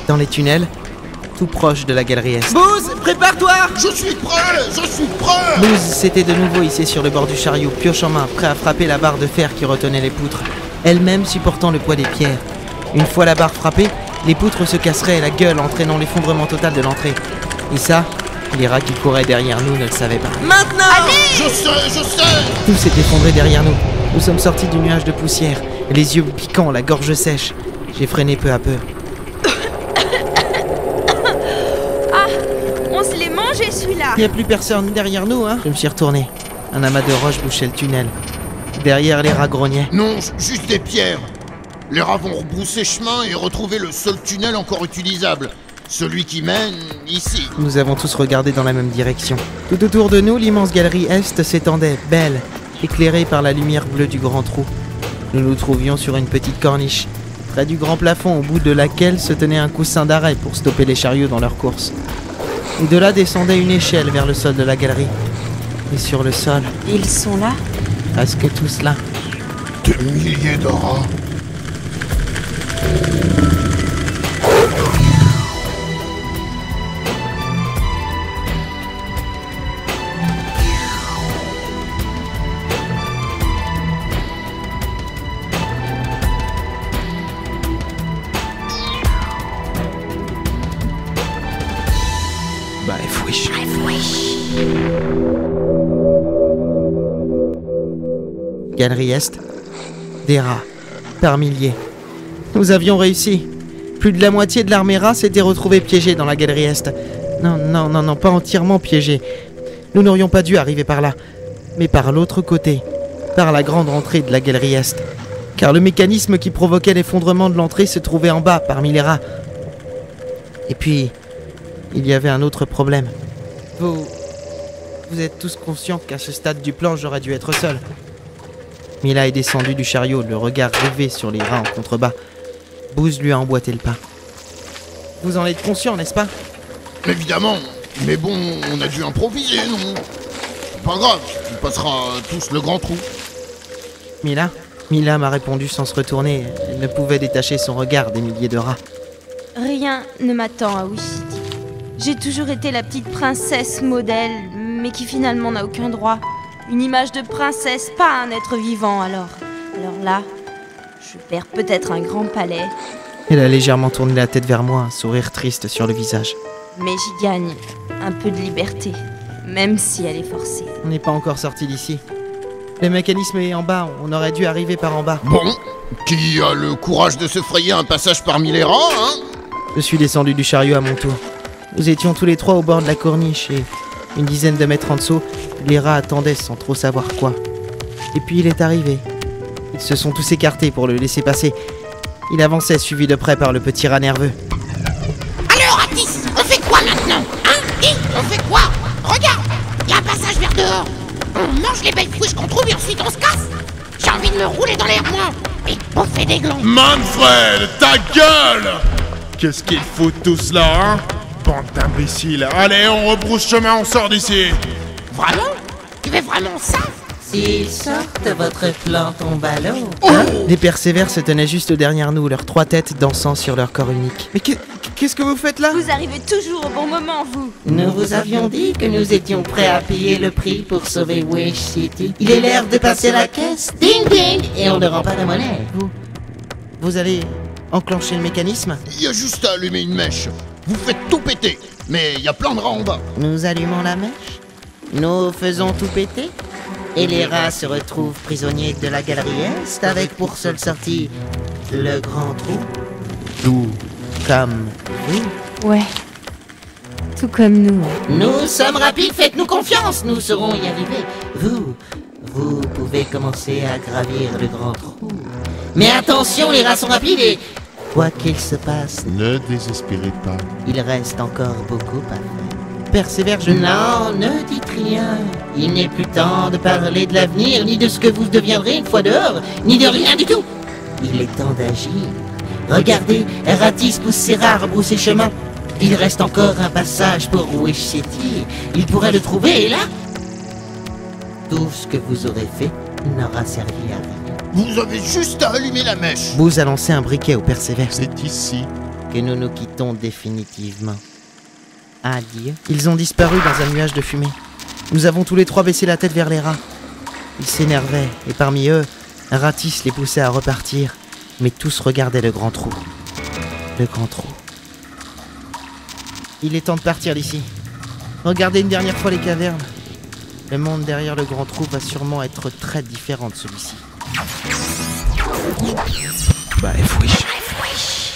dans les tunnels, tout proche de la galerie Est. Booz, prépare-toi! Je suis prêt! Je suis prêt! Booz s'était de nouveau hissé sur le bord du chariot, pioche en main, prêt à frapper la barre de fer qui retenait les poutres, elle-même supportant le poids des pierres. Une fois la barre frappée, les poutres se casseraient la gueule, entraînant l'effondrement total de l'entrée. Et ça, les rats qui couraient derrière nous ne le savaient pas. Maintenant! Je sais! Tout s'est effondré derrière nous. Nous sommes sortis du nuage de poussière, les yeux piquants, la gorge sèche. J'ai freiné peu à peu. Ah, on se l'est mangé celui-là. Il n'y a plus personne derrière nous, hein? Je me suis retourné. Un amas de roches bouchait le tunnel. Derrière, les rats grognaient. Non, juste des pierres. Les rats vont rebrousser chemin et retrouver le seul tunnel encore utilisable. Celui qui mène ici. Nous avons tous regardé dans la même direction. Tout autour de nous, l'immense galerie Est s'étendait, belle, éclairée par la lumière bleue du grand trou. Nous nous trouvions sur une petite corniche, près du grand plafond au bout de laquelle se tenait un coussin d'arrêt pour stopper les chariots dans leur course. Et de là descendait une échelle vers le sol de la galerie. Et sur le sol, Ils sont là? presque tous là. Des milliers de rats. Bref, wesh. Galerie Est, des rats, par milliers. Nous avions réussi. Plus de la moitié de l'armée rat s'était retrouvée piégée dans la galerie Est. Non, pas entièrement piégée. Nous n'aurions pas dû arriver par là, mais par l'autre côté, par la grande entrée de la galerie Est. Car le mécanisme qui provoquait l'effondrement de l'entrée se trouvait en bas, parmi les rats. Et puis, il y avait un autre problème. Vous êtes tous conscients qu'à ce stade du plan, j'aurais dû être seul. Mila est descendue du chariot, le regard rivé sur les rats en contrebas. Booz lui a emboîté le pas. Vous en êtes conscient, n'est-ce pas? Évidemment. Mais bon, on a dû improviser, non? Pas grave, on passera tous le grand trou. Mila m'a répondu sans se retourner. Elle ne pouvait détacher son regard des milliers de rats. Rien ne m'attend à Wish City. J'ai toujours été la petite princesse modèle, mais qui finalement n'a aucun droit. Une image de princesse, pas un être vivant, alors là, je perds peut-être un grand palais, Elle a légèrement tourné la tête vers moi, un sourire triste sur le visage. mais j'y gagne un peu de liberté, même si elle est forcée. On n'est pas encore sorti d'ici. Le mécanisme est en bas, on aurait dû arriver par en bas. Bon, qui a le courage de se frayer un passage parmi les rats, hein? Je suis descendu du chariot à mon tour. Nous étions tous les trois au bord de la corniche et, une dizaine de mètres en dessous, les rats attendaient sans trop savoir quoi. Et puis il est arrivé. Ils se sont tous écartés pour le laisser passer. Il avançait suivi de près par le petit rat nerveux. Alors, Atis, on fait quoi maintenant? Hein? On fait quoi? Regarde, il y a un passage vers dehors. On mange les belles friches qu'on trouve et ensuite on se casse. J'ai envie de me rouler dans l'air, moi. Et on fait des glands. Manfred, ta gueule! Qu'est-ce qu'il faut tout cela, hein? Bande d'imbéciles. Allez, on rebrousse chemin, on sort d'ici. Vraiment? Tu fais vraiment ça? S'ils sortent, votre plan tombe à l'eau. Les persévères se tenaient juste derrière nous, leurs trois têtes dansant sur leur corps unique. Mais qu'est-ce que vous faites là? Vous arrivez toujours au bon moment, vous. Nous vous avions dit que nous étions prêts à payer le prix pour sauver Wish City. Il est l'heure de passer la caisse. Ding ding! Et on ne rend pas la monnaie. Vous allez enclencher le mécanisme? Il y a juste à allumer une mèche. Vous faites tout péter. Mais il y a plein de rats en bas. Nous allumons la mèche. Nous faisons tout péter. Et les rats se retrouvent prisonniers de la galerie Est avec pour seule sortie le grand trou. Tout comme vous. Ouais, tout comme nous. Nous sommes rapides, faites-nous confiance, nous saurons y arriver. Vous pouvez commencer à gravir le grand trou. Mais attention, les rats sont rapides et quoi qu'il se passe, Ne désespérez pas. il reste encore beaucoup à faire. Persévère, je... Non, ne dites rien. Il n'est plus temps de parler de l'avenir, ni de ce que vous deviendrez une fois dehors, ni de rien du tout. Il est temps d'agir. Regardez, Ratis pousse ses rats à rebrousser chemin. Il reste encore un passage pour Wish City. Il pourrait le trouver, et là, tout ce que vous aurez fait n'aura servi à rien. Vous avez juste à allumer la mèche. Booz a lancé un briquet au persévère. C'est ici. que nous nous quittons définitivement. Adieu. Ils ont disparu dans un nuage de fumée. Nous avons tous les trois baissé la tête vers les rats. Ils s'énervaient, et parmi eux, Ratis les poussait à repartir, mais tous regardaient le grand trou. Le grand trou. Il est temps de partir d'ici. Regardez une dernière fois les cavernes. Le monde derrière le grand trou va sûrement être très différent de celui-ci. Bah, F-Wish.